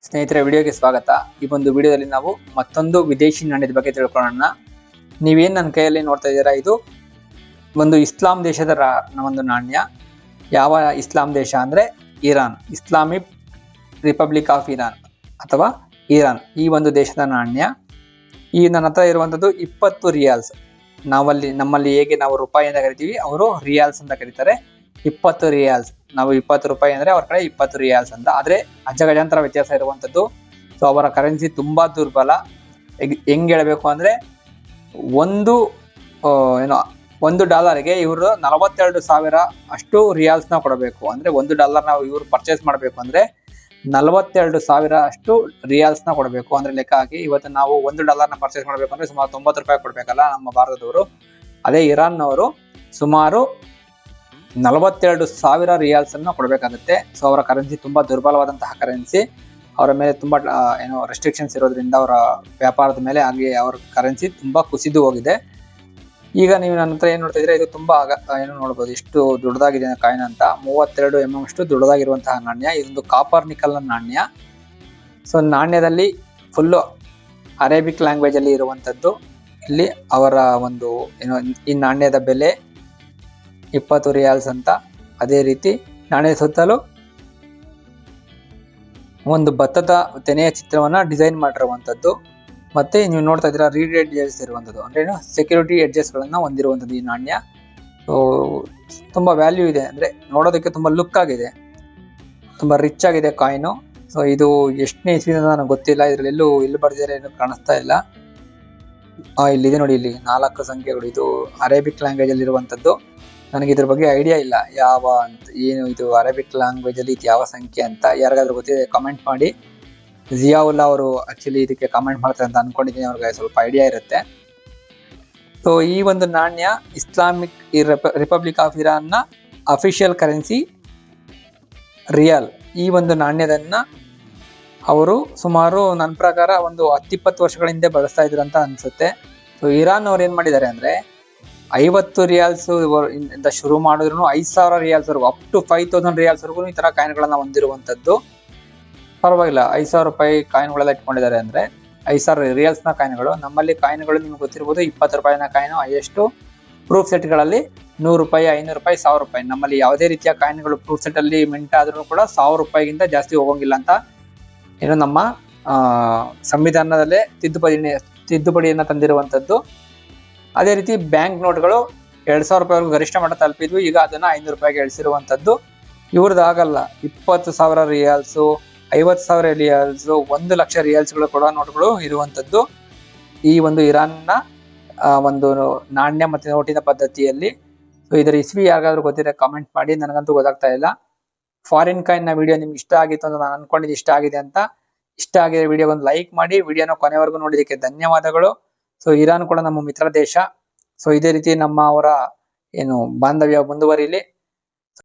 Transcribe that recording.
ಸ್ನೇಹಿತರೆ, ವಿಡಿಯೋಗೆ ಸ್ವಾಗತ. ಈ ಒಂದು ವಿಡಿಯೋದಲ್ಲಿ ನಾವು ಮತ್ತೊಂದು ವಿದೇಶಿ ನಾಣ್ಯದ ಬಗ್ಗೆ ತಿಳ್ಕೊಳ್ಳೋಣ. ನೀವೇನು ನನ್ನ ಕೈಯಲ್ಲಿ ನೋಡ್ತಾ ಇದ್ದೀರಾ, ಇದು ಒಂದು ಇಸ್ಲಾಂ ದೇಶದ ಒಂದು ನಾಣ್ಯ. ಯಾವ ಇಸ್ಲಾಂ ದೇಶ ಅಂದರೆ Iran, Islamic republic of Iran ಅಥವಾ ಇರಾನ್, ಈ ಒಂದು ದೇಶದ ನಾಣ್ಯ. ಈ ನನ್ನ ಹತ್ರ ಇರುವಂಥದ್ದು 20 ರಿಯಾಲ್ಸ್. ನಮ್ಮಲ್ಲಿ ಹೇಗೆ ನಾವು ರೂಪಾಯಿ ಅಂತ ಕರಿತೀವಿ, ಅವರು ರಿಯಾಲ್ಸ್ ಅಂತ ಕರೀತಾರೆ. 20 ರಿಯಾಲ್ಸ್, ನಾವು 20 ರೂಪಾಯಿ ಅಂದ್ರೆ ಅವ್ರ ಕಡೆ 20 ರಿಯಾಲ್ಸ್ ಅಂತ. ಆದ್ರೆ ಅಜಗಜಾಂತರ ವ್ಯತ್ಯಾಸ ಇರುವಂತದ್ದು. ಸೊ ಅವರ ಕರೆನ್ಸಿ ತುಂಬಾ ದುರ್ಬಲ. ಹೆಂಗ್ ಹೇಳ್ಬೇಕು ಅಂದ್ರೆ ಒಂದು ಡಾಲರ್ಗೆ ಇವರು 42,000 ಅಷ್ಟು ರಿಯಾಲ್ಸ್ ನ ಕೊಡಬೇಕು. ಅಂದ್ರೆ $1 ನಾವು ಇವರು ಪರ್ಚೇಸ್ ಮಾಡಬೇಕು ಅಂದ್ರೆ 42,000 ಅಷ್ಟು ರಿಯಾಲ್ಸ್ ನ ಕೊಡಬೇಕು. ಅಂದ್ರೆ ಲೆಕ್ಕ ಹಾಕಿ, ಇವತ್ತು ನಾವು $1 ನ ಪರ್ಚೇಸ್ ಮಾಡಬೇಕು ಅಂದ್ರೆ ಸುಮಾರು 90 ರೂಪಾಯಿ ಕೊಡ್ಬೇಕಲ್ಲ ನಮ್ಮ ಭಾರತದವರು. ಅದೇ ಇರಾನ್ನವರು ಸುಮಾರು 42,000 ರಿಯಾಲ್ಸ್ ಅನ್ನು ಕೊಡಬೇಕಾಗುತ್ತೆ. ಸೊ ಅವರ ಕರೆನ್ಸಿ ತುಂಬಾ ದುರ್ಬಲವಾದಂತಹ ಕರೆನ್ಸಿ. ಅವರ ಮೇಲೆ ತುಂಬಾ ರೆಸ್ಟ್ರಿಕ್ಷನ್ಸ್ ಇರೋದ್ರಿಂದ ಅವರ ವ್ಯಾಪಾರದ ಮೇಲೆ, ಹಾಗೆ ಅವರ ಕರೆನ್ಸಿ ತುಂಬಾ ಕುಸಿದು ಹೋಗಿದೆ. ಈಗ ನೀವು ನನ್ನ ಹತ್ರ ಏನ್ ನೋಡ್ತಾ ಇದ್ರೆ, ಇದು ತುಂಬಾ ನೋಡ್ಬೋದು ಎಷ್ಟು ದೊಡ್ಡದಾಗಿದೆ ಕಾಯಿನ್ ಅಂತ. 32 mm ಅಷ್ಟು ದೊಡ್ಡದಾಗಿರುವಂತಹ ನಾಣ್ಯ. ಇದೊಂದು ಕಾಪರ್ ನಿಕಲ್ ನಾಣ್ಯ. ಸೊ ನಾಣ್ಯದಲ್ಲಿ ಫುಲ್ಲು ಅರೇಬಿಕ್ ಲ್ಯಾಂಗ್ವೇಜ್ ಅಲ್ಲಿ ಇರುವಂತದ್ದು. ಇಲ್ಲಿ ಅವರ ಒಂದು ಈ ನಾಣ್ಯದ ಬೆಲೆ 20 ರಿಯಾಲ್ಸ್ ಅಂತ. ಅದೇ ರೀತಿ ನಾಣ್ಯದ ಸುತ್ತಲೂ ಒಂದು ಭತ್ತದ ತೆನೆಯ ಚಿತ್ರವನ್ನ ಡಿಸೈನ್ ಮಾಡಿರುವಂತದ್ದು. ಮತ್ತೆ ನೀವು ನೋಡ್ತಾ ಇದ್ದೀರಾ, ರೀಡ್ ಎಡ್ಜಸ್ ಇರುವಂತದ್ದು, ಅಂದ್ರೆ ಸೆಕ್ಯೂರಿಟಿ ಎಡ್ಜಸ್ ಗಳನ್ನ ಹೊಂದಿರುವಂತದ್ದು ಈ ನಾಣ್ಯ. ಸೊ ತುಂಬಾ ವ್ಯಾಲ್ಯೂ ಇದೆ, ಅಂದ್ರೆ ನೋಡೋದಕ್ಕೆ ತುಂಬಾ ಲುಕ್ ಆಗಿದೆ, ತುಂಬಾ ರಿಚ್ ಆಗಿದೆ ಕಾಯಿನು. ಸೊ ಇದು ಎಷ್ಟನೇ ಇಸ್ವಿ ಅಂತ ನನಗೆ ಗೊತ್ತಿಲ್ಲ. ಇದ್ರಲ್ಲಿ ಎಲ್ಲೂ ಬರ್ದಿದ್ರೆ ಏನು ಕಾಣಿಸ್ತಾ ಇಲ್ಲ. ಇಲ್ಲಿದೆ ನೋಡಿ, ಇಲ್ಲಿ 4 ಸಂಖ್ಯೆಗಳು. ಇದು ಅರೇಬಿಕ್ ಲ್ಯಾಂಗ್ವೇಜ್ ಅಲ್ಲಿ ಇರುವಂತದ್ದು. ನನಗೆ ಇದ್ರ ಬಗ್ಗೆ ಐಡಿಯಾ ಇಲ್ಲ, ಯಾವ ಅಂತ ಏನು ಇದು ಅರೇಬಿಕ್ ಲ್ಯಾಂಗ್ವೇಜ್ ಅಲ್ಲಿ ಇದು ಯಾವ ಸಂಖ್ಯೆ ಅಂತ. ಯಾರಿಗಾದ್ರೂ ಗೊತ್ತಿದೆ ಕಮೆಂಟ್ ಮಾಡಿ. ಜಿಯಾವುಲ್ಲಾ ಅವರು ಆಕ್ಚುಲಿ ಇದಕ್ಕೆ ಕಮೆಂಟ್ ಮಾಡ್ತಾರೆ ಅಂತ ಅನ್ಕೊಂಡಿದ್ದೀನಿ, ಅವ್ರಿಗೆ ಸ್ವಲ್ಪ ಐಡಿಯಾ ಇರುತ್ತೆ. ಸೊ ಈ ಒಂದು ನಾಣ್ಯ ಇಸ್ಲಾಮಿಕ್ ರಿಪಬ್ಲಿಕ್ ಆಫ್ ಇರಾನ್ ನ ಅಫಿಷಿಯಲ್ ಕರೆನ್ಸಿ ರಿಯಲ್. ಈ ಒಂದು ನಾಣ್ಯದನ್ನ ಅವರು ಸುಮಾರು ನನ್ನ ಪ್ರಕಾರ ಒಂದು 10-20 ವರ್ಷಗಳ ಹಿಂದೆ ಬಳಸ್ತಾ ಇದ್ರು ಅಂತ ಅನ್ಸುತ್ತೆ. ಸೊ ಇರಾನ್ ಅವ್ರು ಏನ್ ಮಾಡಿದ್ದಾರೆ ಅಂದ್ರೆ 50 ರಿಯಾಲ್ಸ್ ಇಂದ ಶುರು ಮಾಡಿದ್ರು 5,000 ರಿಯಾಲ್ಸ್ ವರೆಗೂ, ಅಪ್ ಟು 5,000 ರಿಯಾಲ್ಸ್ ವರೆಗೂ ಈ ತರ ಕಾಯಿನ್ಗಳನ್ನ ಹೊಂದಿರುವಂತದ್ದು. ಪರವಾಗಿಲ್ಲ, 5,000 ರೂಪಾಯಿ ಕಾಯಿನ್ಗಳೆಲ್ಲ ಇಟ್ಕೊಂಡಿದ್ದಾರೆ ಅಂದ್ರೆ 5,000 ರಿಯಾಲ್ಸ್ ನ ಕಾಯಿನ್ಗಳು. ನಮ್ಮಲ್ಲಿ ಕಾಯಿನ್ಗಳು ನಿಮ್ಗೆ ಗೊತ್ತಿರ್ಬೋದು, 20 ರೂಪಾಯಿನ ಕಾಯಿನ್, ಎಷ್ಟು ಪ್ರೂಫ್ ಸೆಟ್ ಗಳಲ್ಲಿ 100 ರೂಪಾಯಿ, 500 ರೂಪಾಯಿ, 1,000 ರೂಪಾಯಿ. ನಮ್ಮಲ್ಲಿ ಯಾವುದೇ ರೀತಿಯ ಕಾಯಿನ್ಗಳು ಪ್ರೂಫ್ ಸೆಟ್ ಅಲ್ಲಿ ಮಿಂಟ್ ಆದ್ರೂ ಕೂಡ 1,000 ರೂಪಾಯಿಗಿಂತ ಜಾಸ್ತಿ ಹೋಗಂಗಿಲ್ಲ ಅಂತ ನಮ್ಮ ಸಂವಿಧಾನದಲ್ಲೇ ತಿದ್ದುಪಡಿಯನ್ನ ತಂದಿರುವಂತದ್ದು. ಅದೇ ರೀತಿ ಬ್ಯಾಂಕ್ ನೋಟ್ಗಳು 2,000 ರೂಪಾಯಿವರೆಗೂ ಗರಿಷ್ಠ ಮಟ್ಟ ತಲುಪಿದ್ವು. ಈಗ ಅದನ್ನ 500 ರೂಪಾಯಿಗೆ ಇಳಿಸಿರುವಂತದ್ದು. ಇವ್ರದ್ದು ಆಗಲ್ಲ, 20,000 ರಿಯಾಲ್ಸು, 50,000 ರಿಯಾಲ್ಸ್, 1,00,000 ರಿಯಾಲ್ಸ್ಗಳು ಕೂಡ ನೋಟ್ಗಳು ಇರುವಂತದ್ದು ಈ ಒಂದು ಇರಾನ್ನ ಒಂದು ನಾಣ್ಯ ಮತ್ತೆ ನೋಟಿನ ಪದ್ಧತಿಯಲ್ಲಿ. ಸೊ ಇದರ ಇಸ್ವಿ ಯಾರಿಗಾದ್ರೂ ಗೊತ್ತಿದ್ರೆ ಕಮೆಂಟ್ ಮಾಡಿ, ನನಗಂತೂ ಗೊತ್ತಾಗ್ತಾ ಇಲ್ಲ. ಫಾರಿನ್ ಕಾಯಿನ್ ನ ವಿಡಿಯೋ ನಿಮ್ಗೆ ಇಷ್ಟ ಆಗಿತ್ತು ಅಂತ ನಾನು ಅನ್ಕೊಂಡಿದ್ದು, ಇಷ್ಟ ಆಗಿದೆ ಅಂತ. ಇಷ್ಟ ಆಗಿದೆ ವಿಡಿಯೋ ಒಂದು ಲೈಕ್ ಮಾಡಿ. ವಿಡಿಯೋನ ಕೊನೆವರೆಗೂ ನೋಡಿದಕ್ಕೆ ಧನ್ಯವಾದಗಳು. ಸೊ ಇರಾನ್ ಕೂಡ ನಮ್ಮ ಮಿತ್ರ ದೇಶ. ಸೊ ಇದೇ ರೀತಿ ಅವರ ಬಾಂಧವ್ಯ ಮುಂದುವರಿಲಿ.